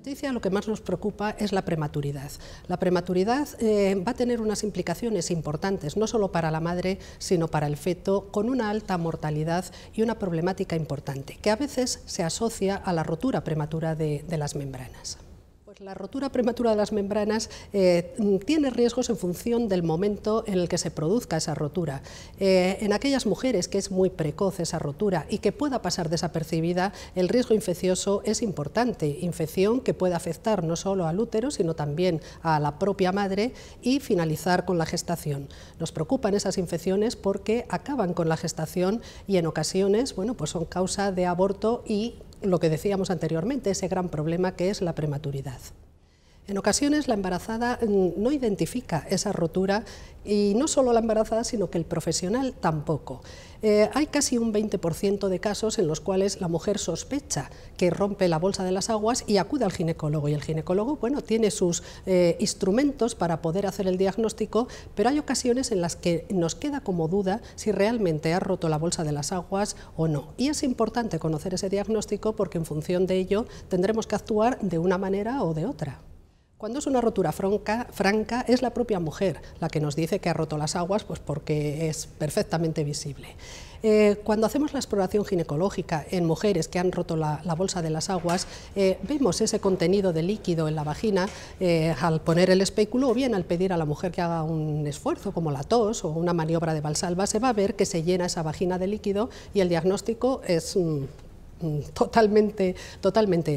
obstetricia lo que más nos preocupa es la prematuridad. La prematuridad va a tener unas implicaciones importantes, no solo para la madre, sino para el feto, con una alta mortalidad y una problemática importante, que a veces se asocia a la rotura prematura de las membranas. La rotura prematura de las membranas tiene riesgos en función del momento en el que se produzca esa rotura. En aquellas mujeres que es muy precoz esa rotura y que pueda pasar desapercibida, el riesgo infeccioso es importante, infección que puede afectar no solo al útero, sino también a la propia madre y finalizar con la gestación. Nos preocupan esas infecciones porque acaban con la gestación y en ocasiones, bueno, pues son causa de aborto y lo que decíamos anteriormente, ese gran problema que es la prematuridad. En ocasiones la embarazada no identifica esa rotura y no solo la embarazada, sino que el profesional tampoco. Hay casi un 20% de casos en los cuales la mujer sospecha que rompe la bolsa de las aguas y acude al ginecólogo. Y el ginecólogo, bueno, tiene sus instrumentos para poder hacer el diagnóstico, pero hay ocasiones en las que nos queda como duda si realmente ha roto la bolsa de las aguas o no. Y es importante conocer ese diagnóstico porque en función de ello tendremos que actuar de una manera o de otra. Cuando es una rotura franca, es la propia mujer la que nos dice que ha roto las aguas, pues porque es perfectamente visible. Cuando hacemos la exploración ginecológica en mujeres que han roto la bolsa de las aguas, vemos ese contenido de líquido en la vagina al poner el espéculo o bien al pedir a la mujer que haga un esfuerzo como la tos o una maniobra de Valsalva, se va a ver que se llena esa vagina de líquido y el diagnóstico es totalmente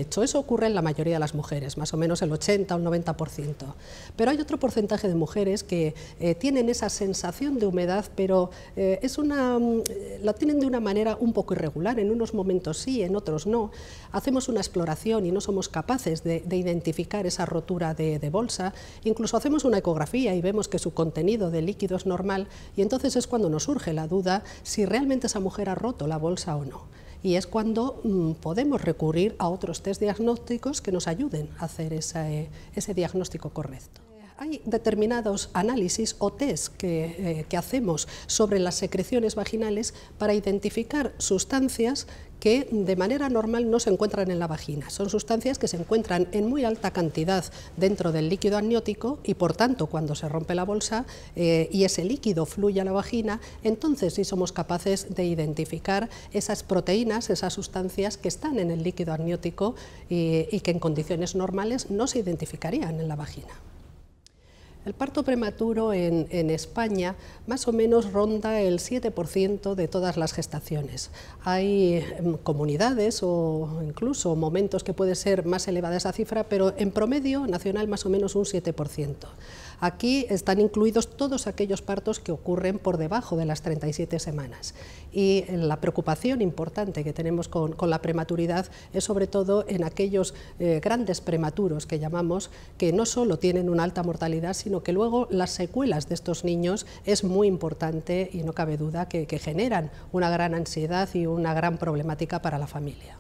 hecho. Eso ocurre en la mayoría de las mujeres, más o menos el 80 o el 90%. Pero hay otro porcentaje de mujeres que tienen esa sensación de humedad, pero la tienen de una manera un poco irregular, en unos momentos sí, en otros no. Hacemos una exploración y no somos capaces de identificar esa rotura de bolsa, incluso hacemos una ecografía y vemos que su contenido de líquido es normal y entonces es cuando nos surge la duda si realmente esa mujer ha roto la bolsa o no. Y es cuando podemos recurrir a otros test diagnósticos que nos ayuden a hacer ese diagnóstico correcto. Hay determinados análisis o test que hacemos sobre las secreciones vaginales para identificar sustancias que de manera normal no se encuentran en la vagina. Son sustancias que se encuentran en muy alta cantidad dentro del líquido amniótico y por tanto cuando se rompe la bolsa y ese líquido fluye a la vagina, entonces sí somos capaces de identificar esas proteínas, esas sustancias que están en el líquido amniótico y que en condiciones normales no se identificarían en la vagina. El parto prematuro en España más o menos ronda el 7% de todas las gestaciones. Hay comunidades o incluso momentos que puede ser más elevada esa cifra, pero en promedio nacional más o menos un 7%. Aquí están incluidos todos aquellos partos que ocurren por debajo de las 37 semanas. Y la preocupación importante que tenemos con la prematuridad es sobre todo en aquellos grandes prematuros que llamamos, que no solo tienen una alta mortalidad, sino que luego las secuelas de estos niños es muy importante y no cabe duda que generan una gran ansiedad y una gran problemática para la familia.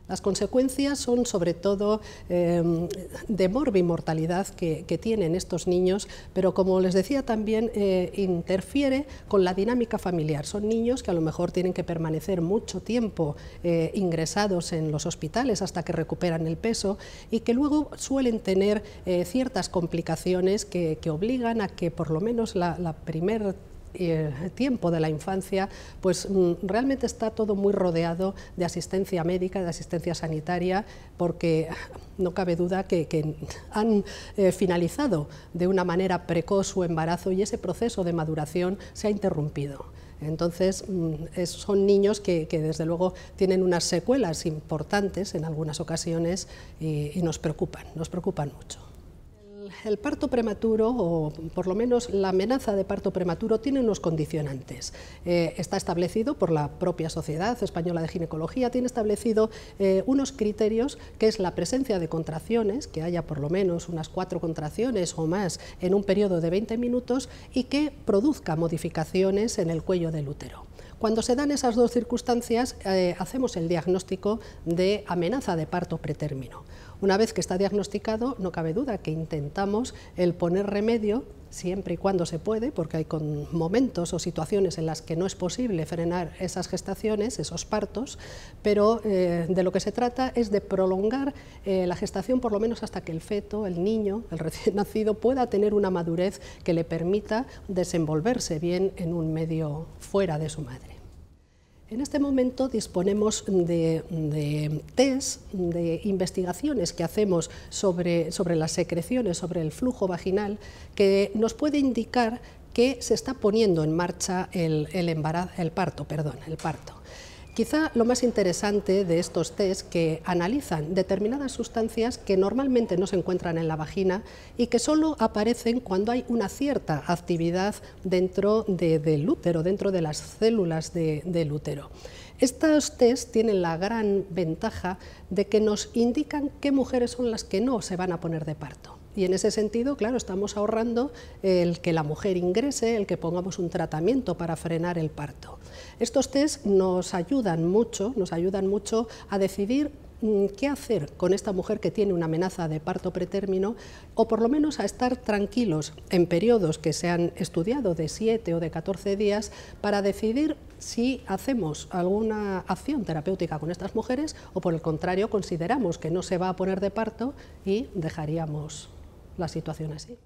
Las consecuencias son sobre todo de morbimortalidad que tienen estos niños, pero como les decía también interfiere con la dinámica familiar. Son niños que a lo mejor tienen que permanecer mucho tiempo ingresados en los hospitales hasta que recuperan el peso y que luego suelen tener ciertas complicaciones que obligan a que por lo menos la primera tiempo de la infancia, pues realmente está todo muy rodeado de asistencia médica, de asistencia sanitaria, porque no cabe duda que han finalizado de una manera precoz su embarazo y ese proceso de maduración se ha interrumpido. Entonces, son niños que desde luego tienen unas secuelas importantes en algunas ocasiones y nos preocupan mucho. El parto prematuro, o por lo menos la amenaza de parto prematuro, tiene unos condicionantes. Está establecido por la propia Sociedad Española de Ginecología, tiene establecido unos criterios, que es la presencia de contracciones, que haya por lo menos unas 4 contracciones o más en un periodo de 20 minutos y que produzca modificaciones en el cuello del útero. Cuando se dan esas dos circunstancias, hacemos el diagnóstico de amenaza de parto pretérmino. Una vez que está diagnosticado, no cabe duda que intentamos el poner remedio siempre y cuando se puede, porque hay momentos o situaciones en las que no es posible frenar esas gestaciones, esos partos, pero de lo que se trata es de prolongar la gestación por lo menos hasta que el feto, el niño, el recién nacido, pueda tener una madurez que le permita desenvolverse bien en un medio fuera de su madre. En este momento disponemos de test, de investigaciones que hacemos sobre las secreciones, sobre el flujo vaginal, que nos puede indicar que se está poniendo en marcha el parto. Quizá lo más interesante de estos test que analizan determinadas sustancias que normalmente no se encuentran en la vagina y que solo aparecen cuando hay una cierta actividad dentro del útero, dentro de las células del útero. Estos test tienen la gran ventaja de que nos indican qué mujeres son las que no se van a poner de parto. Y en ese sentido, claro, estamos ahorrando el que la mujer ingrese, el que pongamos un tratamiento para frenar el parto. Estos test nos ayudan mucho a decidir qué hacer con esta mujer que tiene una amenaza de parto pretérmino, o por lo menos a estar tranquilos en periodos que se han estudiado de 7 o de 14 días para decidir si hacemos alguna acción terapéutica con estas mujeres o por el contrario consideramos que no se va a poner de parto y dejaríamos la situación así.